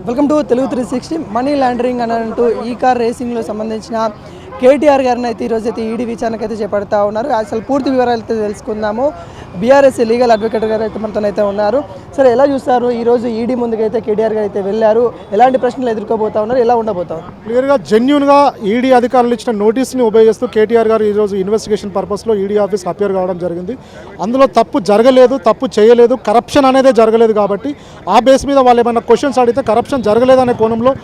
Welcome to Telugu 360 money laundering అని అంటూ ఈ కార్ రేసింగ్లో సంబంధించిన కేటీఆర్ గారిని అయితే ఈరోజు అయితే ఈడీ విచారణకు అయితే చేపడతా ఉన్నారు. అసలు పూర్తి వివరాలు అయితే తెలుసుకుందాము. బీఆర్ఎస్ లీగల్ అడ్వకేట్ గారు అయితే మనతో అయితే ఉన్నారు. సరే, ఎలా చూస్తారు ఈరోజు ఈడీ ముందుకైతే కేటీఆర్ గారు అయితే వెళ్ళారు, ఎలాంటి ప్రశ్నలు ఎదుర్కోబోతా ఉన్నారు, ఎలా ఉండబోతారు? క్లియర్గా జెన్యూన్గా ఈడీ అధికారులు ఇచ్చిన నోటీస్ని ఉపయోగిస్తూ కేటీఆర్ గారు ఈరోజు ఇన్వెస్టిగేషన్ పర్పస్లో ఈడీ ఆఫీస్కి అపియర్ కావడం జరిగింది. అందులో తప్పు జరగలేదు, తప్పు చేయలేదు, కరప్షన్ అనేదే జరగలేదు. కాబట్టి ఆ బేస్ మీద వాళ్ళు ఏమైనా క్వశ్చన్స్ అడిగితే కరప్షన్ జరగలేదనే కోణంలో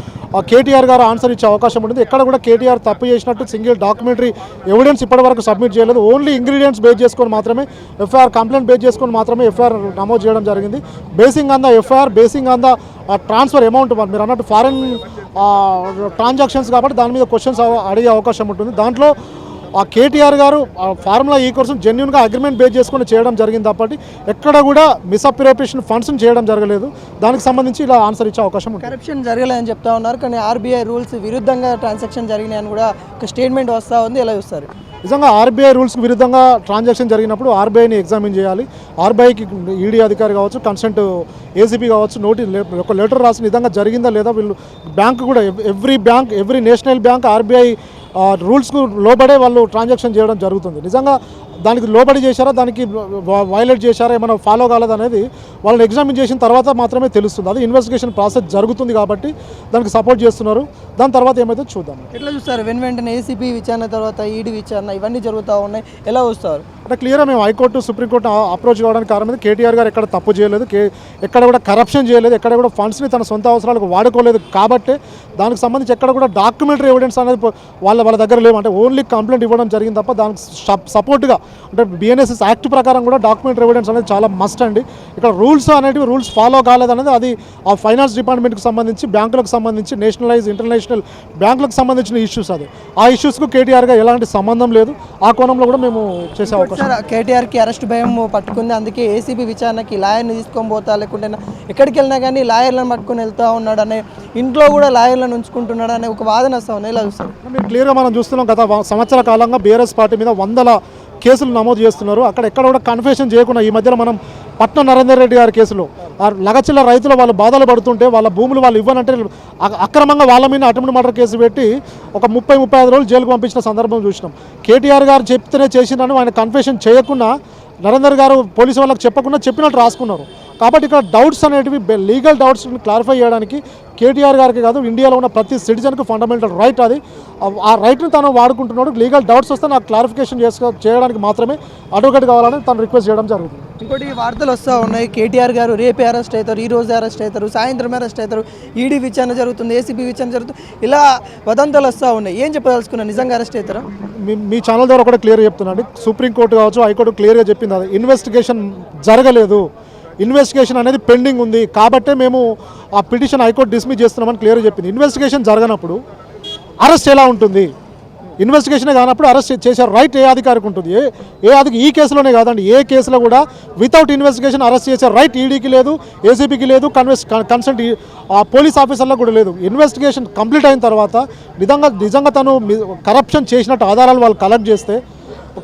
కేటీఆర్ గారు ఆన్సర్ ఇచ్చే అవకాశం ఉంటుంది. ఎక్కడ కూడా కేటీఆర్ తప్పు చేసినట్టు సింగిల్ డాక్యుమెంటరీ ఎవిడెన్స్ ఇప్పటివరకు సబ్మిట్ చేయలేదు. ఓన్లీ ఇంగ్రీడియంట్స్ బేస్ చేసుకొని మాత్రమే ఎఫ్ఐఆర్ కంప్లైంట్ బేస్ చేసుకొని మాత్రమే ఎఫ్ఐఆర్ నమోదు చేయడం జరిగింది. Basing on the FIR, basing on the transfer amount, మీరు అన్నట్టు ఫారెన్ ట్రాన్సాక్షన్స్ కాబట్టి దాని మీద క్వశ్చన్స్ అడిగే అవకాశం ఉంటుంది. దాంట్లో ఆ కేటీఆర్ గారు ఫార్ములా ఈ కోసం జెన్యున్గా అగ్రిమెంట్ బేస్ చేసుకొని చేయడం జరిగింది తప్పటి ఎక్కడ కూడా మిస్అప్రోప్రియేషన్ ఫండ్స్ని చేయడం జరగలేదు. దానికి సంబంధించి ఇలా ఆన్సర్ ఇచ్చే అవకాశం ఉంది. కరప్షన్ జరగలేదని చెప్తా ఉన్నారు, కానీ ఆర్బీఐ రూల్స్ విరుద్ధంగా ట్రాన్సాక్షన్ జరిగినాయని కూడా ఒక స్టేట్మెంట్ వస్తూ ఉంది. ఎలా చూస్తారు? నిజంగా ఆర్బీఐ రూల్స్కి విరుద్ధంగా ట్రాన్సాక్షన్ జరిగినప్పుడు ఆర్బీఐని ఎగ్జామిన్ చేయాలి. ఆర్బీఐకి ఈడీ అధికారి కావచ్చు, కన్సల్ట్ ఏసీపీ కావచ్చు, ఒక లెటర్ రాసి నిజంగా జరిగిందా లేదా. వీళ్ళు బ్యాంక్ కూడా ఎవ్రీ నేషనల్ బ్యాంక్ ఆర్బీఐ రూల్స్కు లోబడే వాళ్ళు ట్రాన్సాక్షన్ చేయడం జరుగుతుంది. నిజంగా దానికి లోబడి చేశారా, దానికి వైలేట్ చేశారా, ఏమైనా ఫాలో కాలేదనేది వాళ్ళని ఎగ్జామిన్ చేసిన తర్వాత మాత్రమే తెలుస్తుంది. అది ఇన్వెస్టిగేషన్ ప్రాసెస్ జరుగుతుంది కాబట్టి దానికి సపోర్ట్ చేస్తున్నారు. దాని తర్వాత ఏమైతే చూద్దాం. ఎట్లా చూస్తారు? వెంటనే ఏసీపీ విచారణ తర్వాత ఈడీ విచారణ ఇవన్నీ జరుగుతూ ఉన్నాయి, ఎలా చూస్తారు? అంటే క్లియర్గా మేము హైకోర్టు, సుప్రీంకోర్టు అప్రోచ్ కావడానికి కారణం కేటీఆర్ గారు ఎక్కడ తప్పు చేయలేదు, ఎక్కడ కూడా కరప్షన్ చేయలేదు, ఎక్కడ కూడా ఫండ్స్ని తన సొంత అవసరాలకు వాడుకోలేదు. కాబట్టి దానికి సంబంధించి ఎక్కడ కూడా డాక్యుమెంటరీ ఎవిడెన్స్ అనేది వాళ్ళ దగ్గర లేవు. అంటే ఓన్లీ కంప్లైంట్ ఇవ్వడం జరిగింది తప్ప దానికి సపోర్ట్గా అంటే బిఎన్ఎస్ఎస్ యాక్ట్ ప్రకారం కూడా డాక్యుమెంటరీ ఎవిడెన్స్ అనేది చాలా మస్ట్ అండి. ఇక్కడ రూల్స్ ఫాలో కాలేదనేది అది ఆ ఫైనాన్స్ డిపార్ట్మెంట్కి సంబంధించి, బ్యాంకులకు సంబంధించి, ఇంటర్నేషనల్ బ్యాంకులకు సంబంధించిన ఇష్యూస్. అది ఆ ఇష్యూస్కు కేటీఆర్గా ఎలాంటి సంబంధం లేదు. ఆ కోణంలో కూడా మేము చేసే అవకాశం. కేటీఆర్కి అరెస్ట్ భయం పట్టుకుంది, అందుకే ఏసీబీ విచారణకి లాయర్ని తీసుకొని పోతా, లేకుంటే ఎక్కడికి వెళ్ళినా కానీ లాయర్లను పట్టుకొని వెళ్తూ ఉన్నాడు అనే, ఇంట్లో కూడా లాయర్లను ఉంచుకుంటున్నాడు అనే ఒక వాదన వస్తూ ఉన్నాయి. ఎలా చూస్తారు? మీరు క్లియర్గా మనం చూస్తున్నాం, గత సంవత్సర కాలంగా బీఆర్ఎస్ పార్టీ మీద 100 కేసులు నమోదు చేస్తున్నారు. అక్కడ ఎక్కడ కూడా కన్ఫెషన్ చేయకుండా ఈ మధ్యలో మనం పట్నం నరేందర్ రెడ్డి గారి కేసులో లగచిల్ల రైతులు వాళ్ళు బాధలు పడుతుంటే వాళ్ళ భూములు వాళ్ళు ఇవ్వనంటే అక్రమంగా వాళ్ళ మీద అటెంప్ట్ మర్డర్ కేసు పెట్టి ఒక 30-35 రోజులు జైలుకు పంపించిన సందర్భం చూసినాం. కేటీఆర్ గారు చెప్తేనే చేసినాను, ఆయన కన్ఫెషన్ చేయకుండా నరేందర్ గారు పోలీసు వాళ్ళకి చెప్పకుండా చెప్పినట్టు రాసుకున్నారు. కాబట్టి ఇక్కడ డౌట్స్ అనేటివి, లీగల్ డౌట్స్ని క్లారిఫై చేయడానికి కేటీఆర్ గారికి కాదు, ఇండియాలో ఉన్న ప్రతి సిటిజన్కి ఫండమెంటల్ రైట్ అది. ఆ రైట్ని తను వాడుకుంటున్నాడు. లీగల్ డౌట్స్ వస్తే నాకు క్లారిఫికేషన్ చేయడానికి మాత్రమే అడ్వకేట్ కావాలని తను రిక్వెస్ట్ చేయడం జరుగుతుంది. ఇంకోటి వార్తలు వస్తూ ఉన్నాయి, కేటీఆర్ గారు రేపే అరెస్ట్ అవుతారు, ఈ రోజు అరెస్ట్ అవుతారు, సాయంత్రం అరెస్ట్ అవుతారు, ఈడీ విచారణ జరుగుతుంది, ఏసీబీ విచారణ జరుగుతుంది, ఇలా వదంతాలు వస్తూ ఉన్నాయి. ఏం చెప్పదలుచుకున్నారు? నిజంగా అరెస్ట్ అవుతారా? మీ ఛానల్ ద్వారా కూడా క్లియర్ చెప్తున్నాండి. సుప్రీంకోర్టు కావచ్చు, హైకోర్టు క్లియర్గా చెప్పింది, అది ఇన్వెస్టిగేషన్ జరగలేదు, ఇన్వెస్టిగేషన్ అనేది పెండింగ్ ఉంది. కాబట్టే మేము ఆ పిటిషన్ హైకోర్టు డిస్మిస్ చేస్తున్నామని క్లియర్గా చెప్పింది. ఇన్వెస్టిగేషన్ జరగనప్పుడు అరెస్ట్ ఎలా ఉంటుంది? ఇన్వెస్టిగేషన్ కానప్పుడు అరెస్ట్ చేసే రైట్ ఏ అధికారికి ఉంటుంది? ఈ కేసులోనే కాదండి, ఏ కేసులో కూడా వితౌట్ ఇన్వెస్టిగేషన్ అరెస్ట్ చేసే రైట్ ఈడీకి లేదు, ఏసీబీకి లేదు, కన్సల్ట్ పోలీస్ ఆఫీసర్లకు కూడా లేదు. ఇన్వెస్టిగేషన్ కంప్లీట్ అయిన తర్వాత నిజంగా తను కరప్షన్ చేసినట్టు ఆధారాలు వాళ్ళు కలెక్ట్ చేస్తే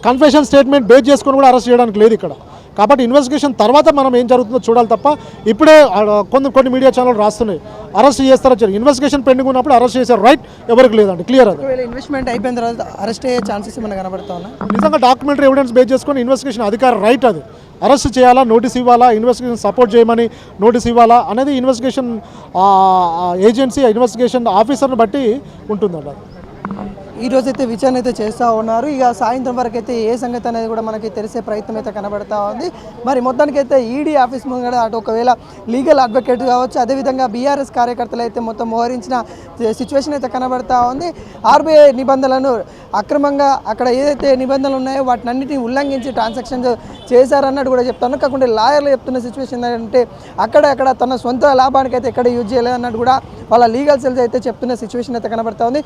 కన్ఫెషన్ స్టేట్మెంట్ బేస్ చేసుకొని కూడా అరెస్ట్ చేయడానికి లేదు ఇక్కడ. కాబట్టి ఇన్వెస్టిగేషన్ తర్వాత మనం ఏం జరుగుతుందో చూడాలి తప్ప ఇప్పుడే కొన్ని మీడియా ఛానల్ రాస్తున్నాయి అరెస్ట్ చేస్తారో. ఇన్వెస్టిగేషన్ పెండింగ్ ఉన్నప్పుడు అరెస్ట్ చేసే రైట్ ఎవరికి లేదండి, క్లియర్. అది ఇన్వెస్ట్మెంట్ అయిపోయిన తర్వాత అరెస్ట్ అయ్యే ఛాన్సెస్ ఏమైనా కనబడతా ఉన్నాయి? నిజంగా డాక్యుమెంటరీ ఎవిడెన్స్ బేస్ చేసుకొని ఇన్వెస్టిగేషన్ అధికారి రైట్ అది. అరెస్ట్ చేయాలా, నోటీస్ ఇవ్వాలా, ఇన్వెస్టిగేషన్ సపోర్ట్ చేయమని నోటీస్ ఇవ్వాలా అనేది ఇన్వెస్టిగేషన్ ఏజెన్సీ, ఇన్వెస్టిగేషన్ ఆఫీసర్ని బట్టి ఉంటుందండి. ఈరోజు అయితే విచారణ అయితే చేస్తూ ఉన్నారు. ఇక సాయంత్రం వరకు అయితే ఏ సంగతి అనేది కూడా మనకి తెలిసే ప్రయత్నం అయితే కనబడతా ఉంది. మరి మొత్తానికి అయితే ఈడీ ఆఫీస్ ముందు అటు ఒకవేళ లీగల్ అడ్వకేట్ కావచ్చు, అదేవిధంగా బీఆర్ఎస్ కార్యకర్తలు అయితే మొత్తం మోహరించిన సిచ్యువేషన్ అయితే కనబడతా ఉంది. ఆర్బీఐ నిబంధనలను అక్రమంగా అక్కడ ఏదైతే నిబంధనలు ఉన్నాయో వాటిని అన్నింటినీ ఉల్లంఘించి ట్రాన్సాక్షన్ చేశారన్నట్టు కూడా చెప్తాను. కాకుండా లాయర్లు చెప్తున్న సిచ్యువేషన్ ఏంటంటే అక్కడ తన సొంత లాభానికి అయితే ఎక్కడ యూజ్ చేయలేదు అన్నట్టు కూడా వాళ్ళ లీగల్ సెల్స్ అయితే చెప్తున్న సిచ్యువేషన్ అయితే కనబడతా ఉంది.